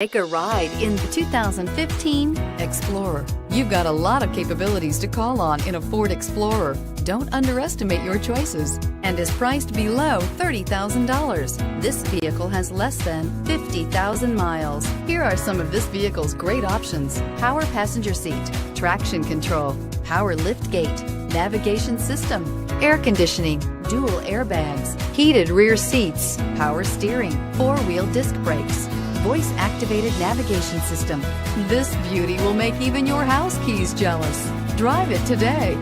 Take a ride in the 2015 Explorer. You've got a lot of capabilities to call on in a Ford Explorer. Don't underestimate your choices, and is priced below $30,000. This vehicle has less than 50,000 miles. Here are some of this vehicle's great options: power passenger seat, traction control, power lift gate, navigation system, air conditioning, dual airbags, heated rear seats, power steering, four-wheel disc brakes, voice-activated navigation system. This beauty will make even your house keys jealous. Drive it today.